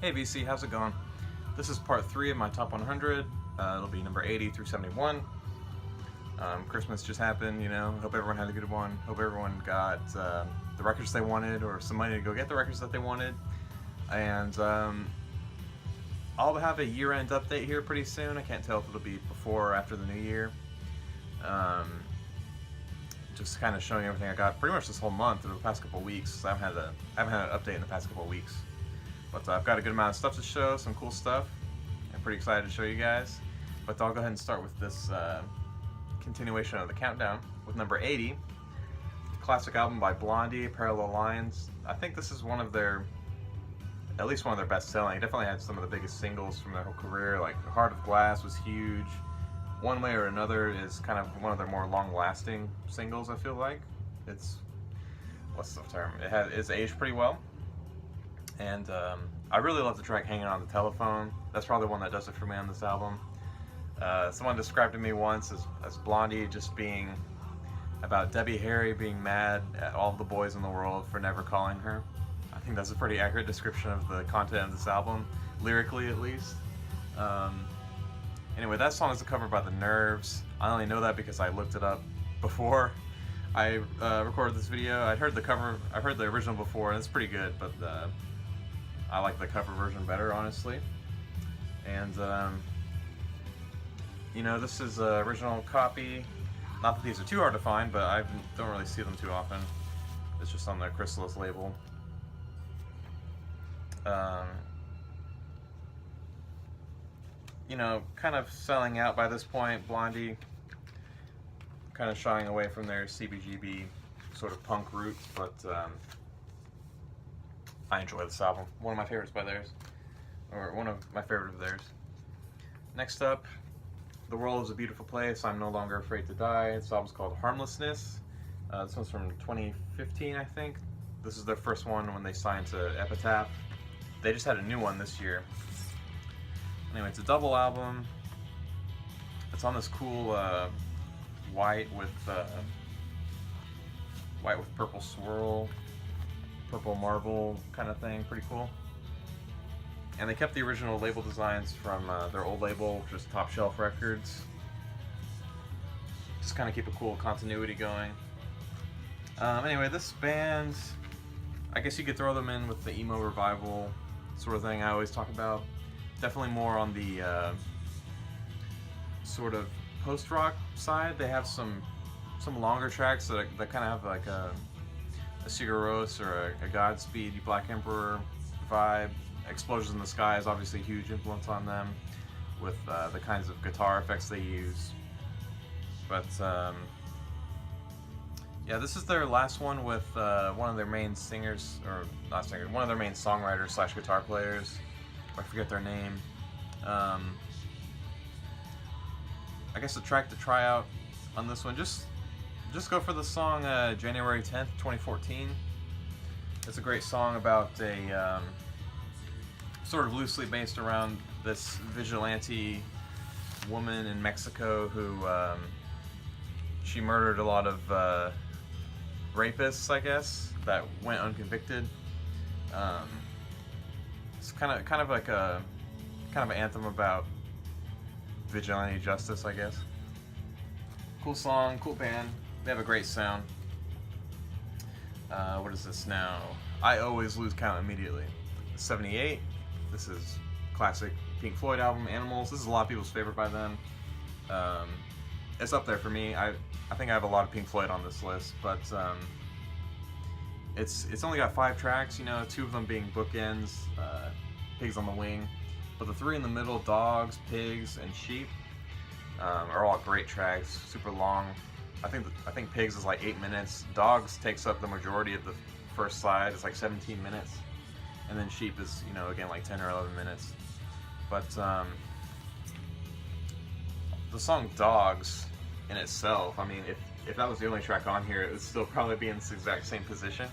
Hey VC, how's it going? This is part 3 of my top 100. It'll be number 80 through 71. Christmas just happened, you know. Hope everyone had a good one. Hope everyone got the records they wanted or some money to go get the records that they wanted. And I'll have a year-end update here pretty soon. I can't tell if it'll be before or after the new year. Just kind of showing everything I got pretty much this whole month or the past couple of weeks. I haven't had an update in the past couple of weeks. But I've got a good amount of stuff to show, some cool stuff. I'm pretty excited to show you guys. But I'll go ahead and start with this continuation of the countdown with number 80. Classic album by Blondie, Parallel Lines. I think this is one of their, at least one of their best selling. It definitely had some of the biggest singles from their whole career. Like Heart of Glass was huge. One Way or Another is kind of one of their more long-lasting singles, I feel like. It's, what's the term? It's aged pretty well. And I really love the track Hanging on the Telephone. That's probably the one that does it for me on this album. Someone described to me once as Blondie just being about Debbie Harry being mad at all the boys in the world for never calling her. I think that's a pretty accurate description of the content of this album, lyrically at least. Anyway, that song is a cover by The Nerves. I only know that because I looked it up before I recorded this video. I'd heard the original before, and it's pretty good, but I like the cover version better, honestly. And you know, this is an original copy. Not that these are too hard to find, but I don't really see them too often. It's just on the Chrysalis label. You know, kind of selling out by this point. Blondie kind of shying away from their CBGB sort of punk roots, but I enjoy this album. One of my favorites by theirs, or one of my favorite of theirs. Next up, The World is a Beautiful Place, I'm No Longer Afraid to Die. This album's called Harmlessness. This one's from 2015, I think. This is their first one when they signed to Epitaph. They just had a new one this year. Anyway, it's a double album. It's on this cool white with purple swirl, purple marble kind of thing. Pretty cool. And they kept the original label designs from their old label, which was Top Shelf Records. Just kind of keep a cool continuity going. Anyway, this band, I guess you could throw them in with the emo revival sort of thing I always talk about. Definitely more on the sort of post-rock side. They have some longer tracks that kind of have like a Sigur Rós or a Godspeed, Black Emperor vibe. Explosions in the Sky is obviously a huge influence on them with the kinds of guitar effects they use. But yeah, this is their last one with one of their main singers, or not singer, one of their main songwriters slash guitar players. I forget their name. I guess the track to try out on this one, just go for the song January 10th, 2014. It's a great song about a sort of loosely based around this vigilante woman in Mexico who she murdered a lot of rapists, I guess, that went unconvicted. It's kind of like an anthem about vigilante justice, I guess. Cool song, cool band. They have a great sound. What is this now? I Always Lose Count Immediately. 78. This is classic Pink Floyd album, Animals. This is a lot of people's favorite by them. It's up there for me. I think I have a lot of Pink Floyd on this list, but it's only got 5 tracks, you know, 2 of them being bookends, Pigs on the Wing, but the 3 in the middle, Dogs, Pigs, and Sheep, are all great tracks, super long. I think Pigs is like 8 minutes. Dogs takes up the majority of the first side. It's like 17 minutes, and then Sheep is, you know, again like 10 or 11 minutes. But the song Dogs in itself, I mean, if that was the only track on here, it would still probably be in this exact same position.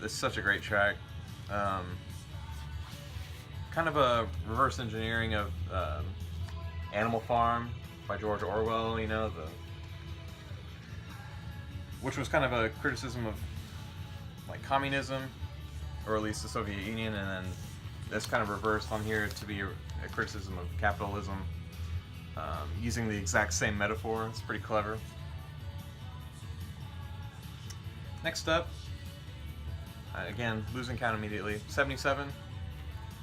It's such a great track. Kind of a reverse engineering of Animal Farm by George Orwell, you know, which was kind of a criticism of like communism, or at least the Soviet Union, and then that's kind of reversed on here to be a criticism of capitalism, using the exact same metaphor. It's pretty clever. Next up, again, losing count immediately. 77,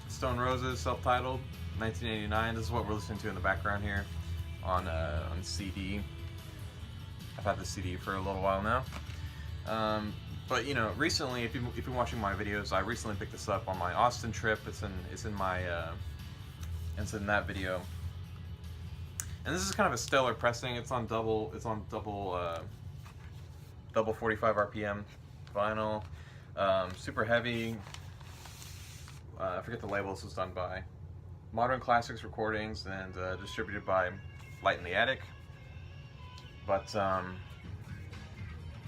Stone Roses, self-titled, 1989. This is what we're listening to in the background here on CD. I've had this CD for a little while now. But you know, recently, if you've been watching my videos, I recently picked this up on my Austin trip. It's in that video. And this is kind of a stellar pressing. It's on double 45 RPM vinyl. Super heavy. I forget the label. This was done by Modern Classics Recordings and distributed by Light in the Attic. But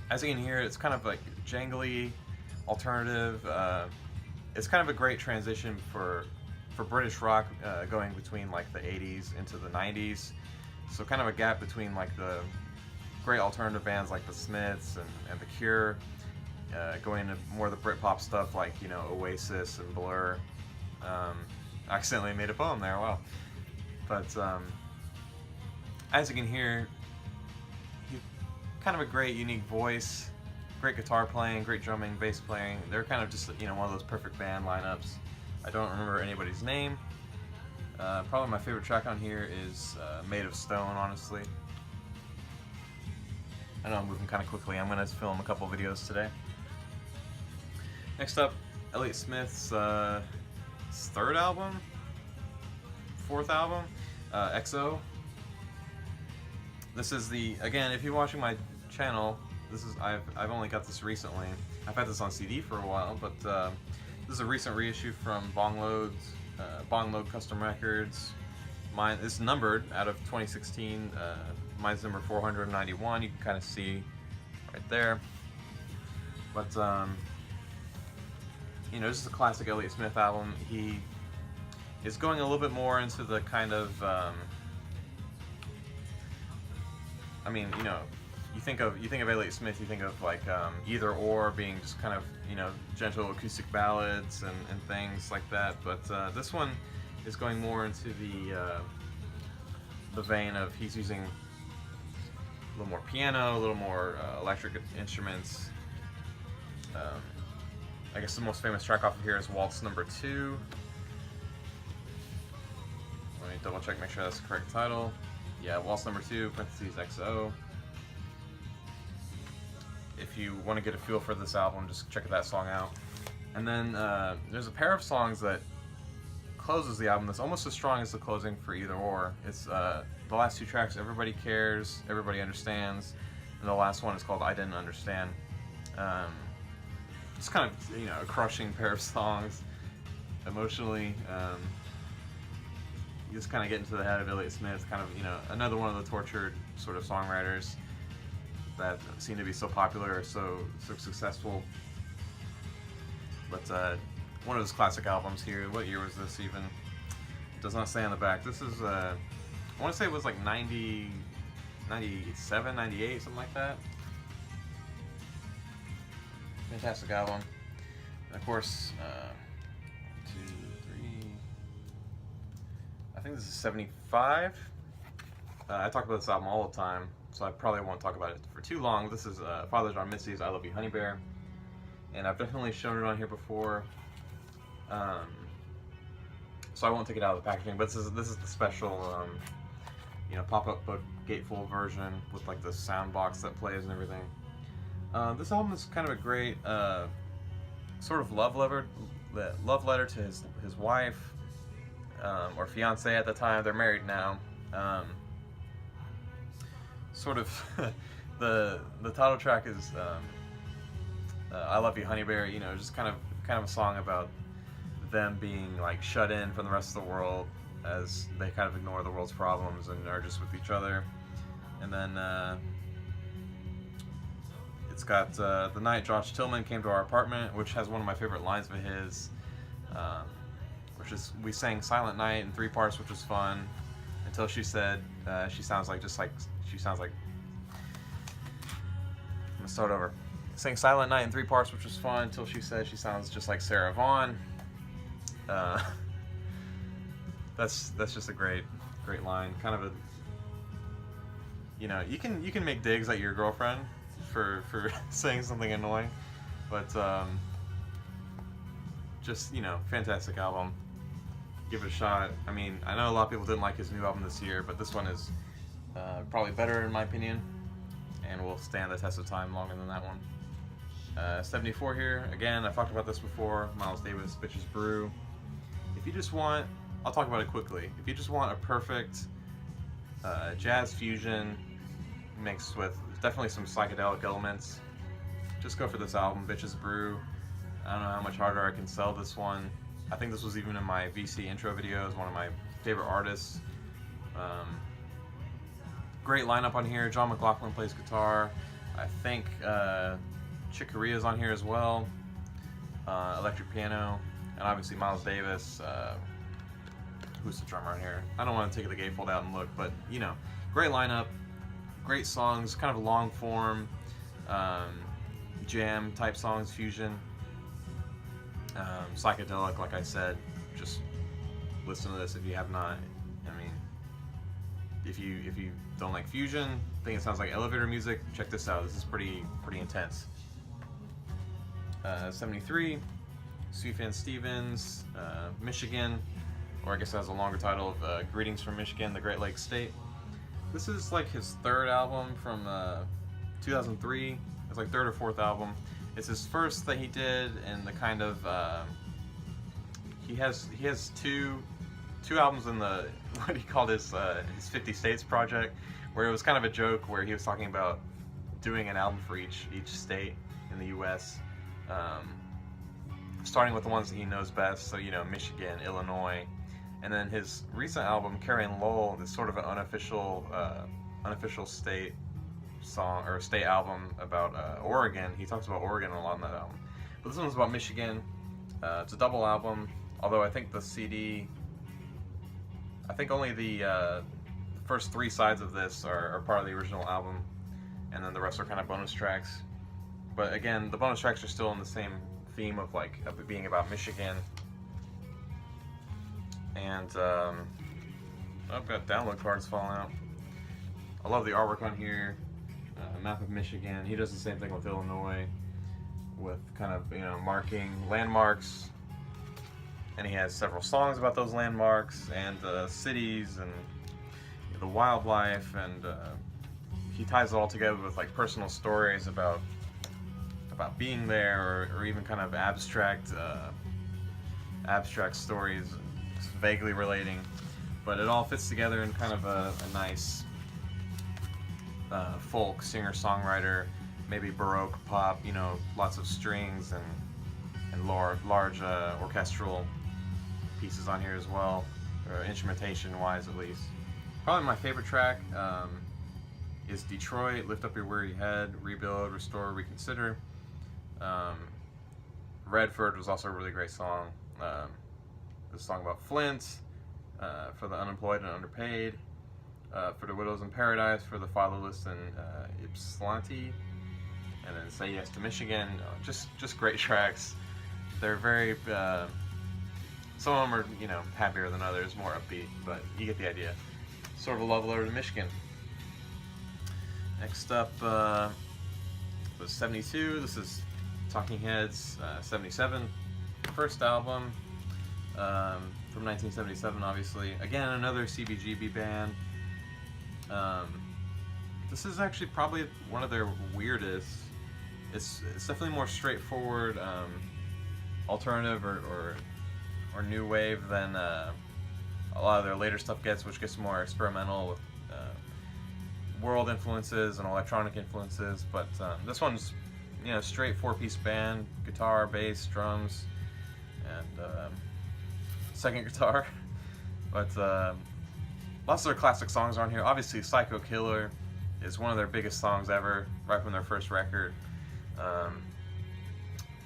as you can hear, it's kind of like jangly, alternative. It's kind of a great transition for British rock, going between like the 80s into the 90s. So kind of a gap between like the great alternative bands like the Smiths and the Cure, going into more of the Britpop stuff like, you know, Oasis and Blur. I accidentally made a poem there, wow. But as you can hear, kind of a great unique voice, great guitar playing, great drumming, bass playing. They're kind of just, you know, one of those perfect band lineups. I don't remember anybody's name. Probably my favorite track on here is Made of Stone, honestly. I know I'm moving kind of quickly. I'm going to film a couple videos today. Next up, Elliott Smith's fourth album, XO. This is again, if you're watching my channel, I've only got this recently. I've had this on CD for a while, but this is a recent reissue from Bong Load Custom Records. Mine is numbered out of 2016. Mine's number 491. You can kind of see right there. But you know, this is a classic Elliott Smith album. He is going a little bit more into the kind of I mean, you know, you think of Elliott Smith, you think of like Either Or being just kind of, you know, gentle acoustic ballads and things like that. But this one is going more into the vein of he's using a little more piano, a little more electric instruments. I guess the most famous track off of here is Waltz Number 2. Let me double check, make sure that's the correct title. Yeah, Waltz Number 2, parentheses XO. If you want to get a feel for this album, just check that song out. And then there's a pair of songs that closes the album that's almost as strong as the closing for Either Or. It's the last two tracks, Everybody Cares, Everybody Understands, and the last one is called I Didn't Understand. It's kind of, you know, a crushing pair of songs emotionally. You just kind of get into the head of Elliott Smith, kind of, you know, another one of the tortured sort of songwriters that seem to be so popular, so successful. But one of his classic albums here. What year was this even? It does not say on the back. This is I want to say it was like 90, 97, 98, something like that. Fantastic album. And of course, 1, 2, 3. I think this is 75. I talk about this album all the time, so I probably won't talk about it for too long. This is Father John Misty's I Love You Honey Bear, and I've definitely shown it on here before. So I won't take it out of the packaging, but this is the special, you know, pop-up but gatefold version with like the sound box that plays and everything. This album is kind of a great sort of love letter to his wife, or fiance at the time. They're married now. Sort of the title track is I Love You Honey Bear. You know, just kind of a song about them being like shut in from the rest of the world as they kind of ignore the world's problems and are just with each other. And then it's got The Night Josh Tillman Came to Our Apartment, which has one of my favorite lines of his, which is, we sang Silent Night in 3 parts, which was fun, until she said she sounds like, I'm gonna start over. Sang Silent Night in 3 parts, which was fun, until she said she sounds just like Sarah Vaughan. Uh, that's just a great line. Kind of a, you know, you can make digs at your girlfriend for saying something annoying, but just, you know, fantastic album. Give it a shot. I mean, I know a lot of people didn't like his new album this year, but this one is probably better in my opinion, and will stand the test of time longer than that one. 74 here. Again, I've talked about this before. Miles Davis, Bitches Brew. If you just want, I'll talk about it quickly. If you just want a perfect jazz fusion mixed with definitely some psychedelic elements, just go for this album, Bitches Brew. I don't know how much harder I can sell this one. I think this was even in my VC intro videos, one of my favorite artists. Great lineup on here. John McLaughlin plays guitar. I think Chick Corea's on here as well. Electric piano. And obviously Miles Davis. Who's the drummer on here? I don't want to take the gatefold out and look, but you know, great lineup. Great songs, kind of long form, jam type songs, fusion. Psychedelic, like I said. Just listen to this if you have not. I mean, if you don't like fusion, think it sounds like elevator music, check this out. This is pretty intense. 73, Sufjan Stevens, Michigan, or I guess it has a longer title of Greetings from Michigan, the Great Lakes State. This is like his third album from 2003. It's like third or fourth album. It's his first that he did, and the kind of he has two albums in the what he called his 50 States project, where it was kind of a joke where he was talking about doing an album for each state in the U.S. Starting with the ones that he knows best, so you know, Michigan, Illinois, and then his recent album, Carrying Lowell, is sort of an unofficial state song or state album about Oregon. He talks about Oregon a lot in that album, but this one's about Michigan. It's a double album, although I think the CD, I think only the first 3 sides of this are part of the original album, and then the rest are kind of bonus tracks. But again, the bonus tracks are still in the same theme of like of it being about Michigan. And I've got download cards falling out. I love the artwork on here. Map of Michigan. He does the same thing with Illinois, with kind of, you know, marking landmarks. And he has several songs about those landmarks and cities and the wildlife, and he ties it all together with like personal stories about being there, or even kind of abstract stories, vaguely relating, but it all fits together in kind of a nice folk singer-songwriter, maybe Baroque pop, you know, lots of strings and large orchestral pieces on here as well, instrumentation-wise at least. Probably my favorite track is Detroit, Lift Up Your Weary Head, Rebuild, Restore, Reconsider. Redford was also a really great song. This song about Flint, for the unemployed and underpaid, for the widows in paradise, for the fatherless and Ypsilanti, and then Say Yes to Michigan. Just great tracks. They're very, some of them are, you know, happier than others, more upbeat, but you get the idea. Sort of a love letter to Michigan. Next up was 72. This is Talking Heads, 77. First album from 1977, obviously. Again, another CBGB band. This is actually probably one of their weirdest. It's definitely more straightforward, alternative or new wave than a lot of their later stuff gets, which gets more experimental with world influences and electronic influences. But this one's, you know, straight 4-piece band: guitar, bass, drums, and second guitar. But lots of their classic songs are on here. Obviously, Psycho Killer is one of their biggest songs ever, right from their first record. I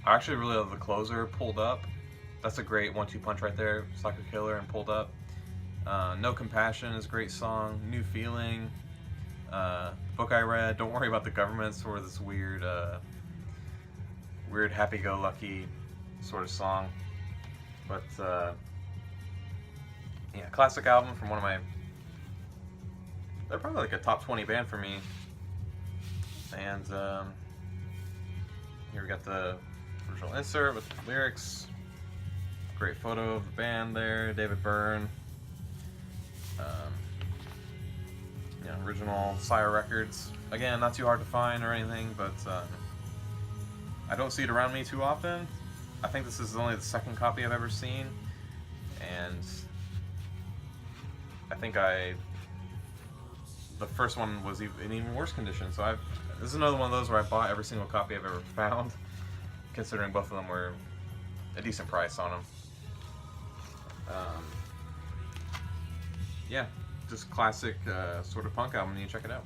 actually really love the closer, Pulled Up. That's a great 1-2 punch right there, Psycho Killer and Pulled Up. No Compassion is a great song. New Feeling. The book I read, Don't Worry About the Government, sort of this weird happy-go-lucky sort of song. But yeah, classic album from one of my. They're probably like a top 20 band for me. And here we got the original insert with the lyrics. Great photo of the band there, David Byrne. Original Sire Records. Again, not too hard to find or anything, but I don't see it around me too often. I think this is only the second copy I've ever seen, and I think the first one was in even worse condition. So this is another one of those where I bought every single copy I've ever found, considering both of them were a decent price on them. Yeah, just classic sort of punk album. You check it out.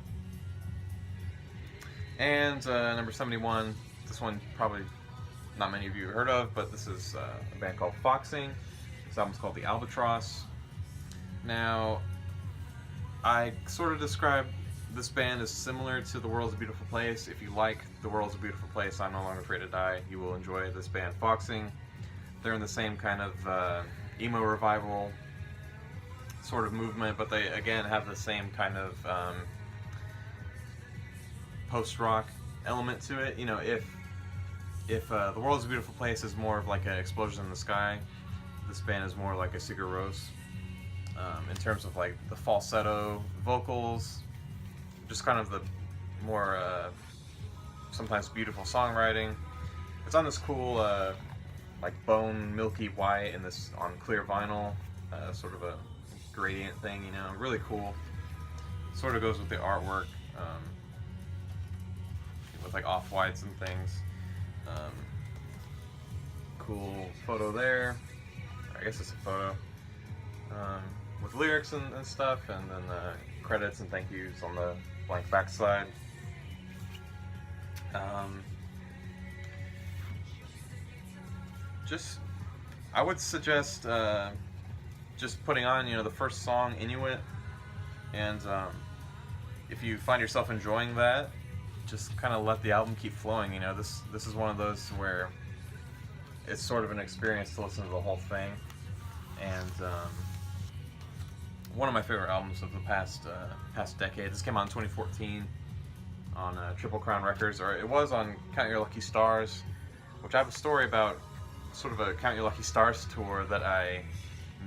And number 71, this one probably not many of you have heard of, but this is a band called Foxing. This album's called The Albatross. Now, I sort of describe this band as similar to The World's a Beautiful Place. If you like The World's a Beautiful Place, I'm No Longer Afraid to Die, you will enjoy this band Foxing. They're in the same kind of emo revival sort of movement, but they again have the same kind of post-rock element to it. You know, if The World's a Beautiful Place is more of like an explosion in the sky, this band is more like a Sigur Rós in terms of like the falsetto vocals, just kind of the more sometimes beautiful songwriting. It's on this cool like bone milky white and this on clear vinyl, sort of a gradient thing, you know, really cool. Sort of goes with the artwork, with like off-whites and things. Cool photo there. I guess it's a photo with lyrics and stuff, and then credits and thank yous on the blank backside. I would suggest just putting on, the first song, Inuit, and if you find yourself enjoying that, just kind of let the album keep flowing. This is one of those where it's sort of an experience to listen to the whole thing, and one of my favorite albums of the past decade. This came out in 2014 on Triple Crown Records, or it was on Count Your Lucky Stars, which I have a story about, sort of a Count Your Lucky Stars tour that I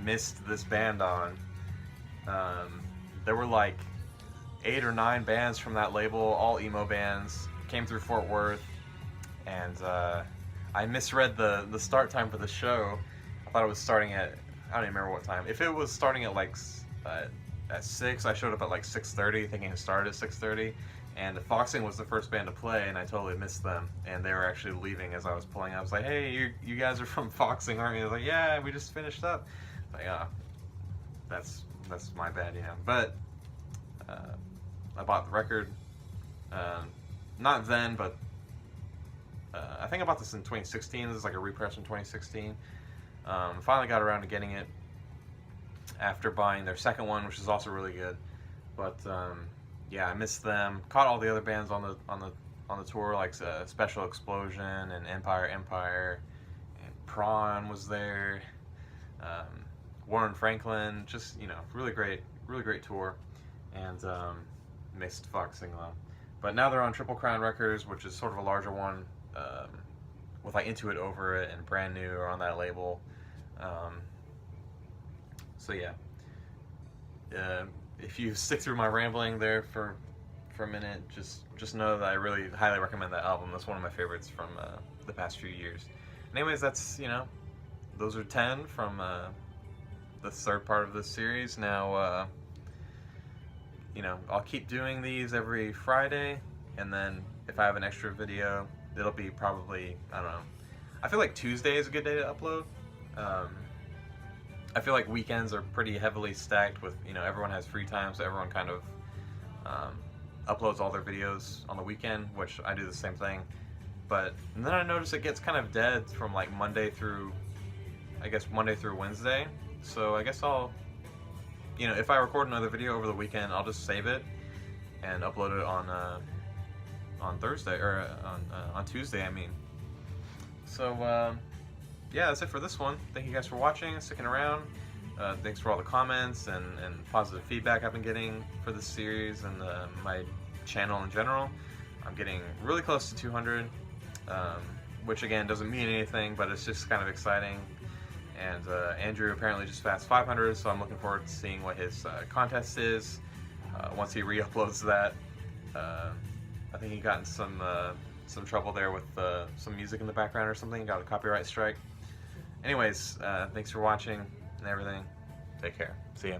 missed this band on. There were like 8 or 9 bands from that label, all emo bands, came through Fort Worth, and I misread the start time for the show. I thought it was starting at, I don't even remember what time. If it was starting at like at 6, I showed up at like 6:30 thinking it started at 6:30, and Foxing was the first band to play, and I totally missed them, and they were actually leaving as I was pulling out. I was like, hey, you guys are from Foxing, aren't you? They were like, yeah, we just finished up. Like, that's my bad, But I bought the record, not then, but I think I bought this in 2016. This is like a repress from 2016. Finally got around to getting it after buying their second one, which is also really good. But yeah, I missed them. Caught all the other bands on the tour, like Special Explosion and Empire, and Prawn was there. Warren Franklin, just really great tour, and missed Foxing though. But now they're on Triple Crown Records, which is sort of a larger one, with like Into It Over It and Brand New are on that label. So yeah, if you stick through my rambling there for a minute, just know that I really highly recommend that album. That's one of my favorites from the past few years. Anyways, that's those are 10 from the third part of this series. Now I'll keep doing these every Friday, and then if I have an extra video, it'll be probably, I don't know, I feel like Tuesday is a good day to upload. I feel like weekends are pretty heavily stacked with, everyone has free time, so everyone kind of uploads all their videos on the weekend, which I do the same thing. But and then I notice it gets kind of dead from like Monday through Wednesday. So I guess I'll, if I record another video over the weekend, I'll just save it and upload it on Thursday, or on Tuesday, I mean. So yeah, that's it for this one. Thank you guys for watching and sticking around. Thanks for all the comments and positive feedback I've been getting for this series and my channel in general. I'm getting really close to 200, which again doesn't mean anything, but it's just kind of exciting. And Andrew apparently just passed 500, so I'm looking forward to seeing what his contest is once he re-uploads that. I think he got in some trouble there with some music in the background or something. Got a copyright strike. Anyways, thanks for watching and everything. Take care. See ya.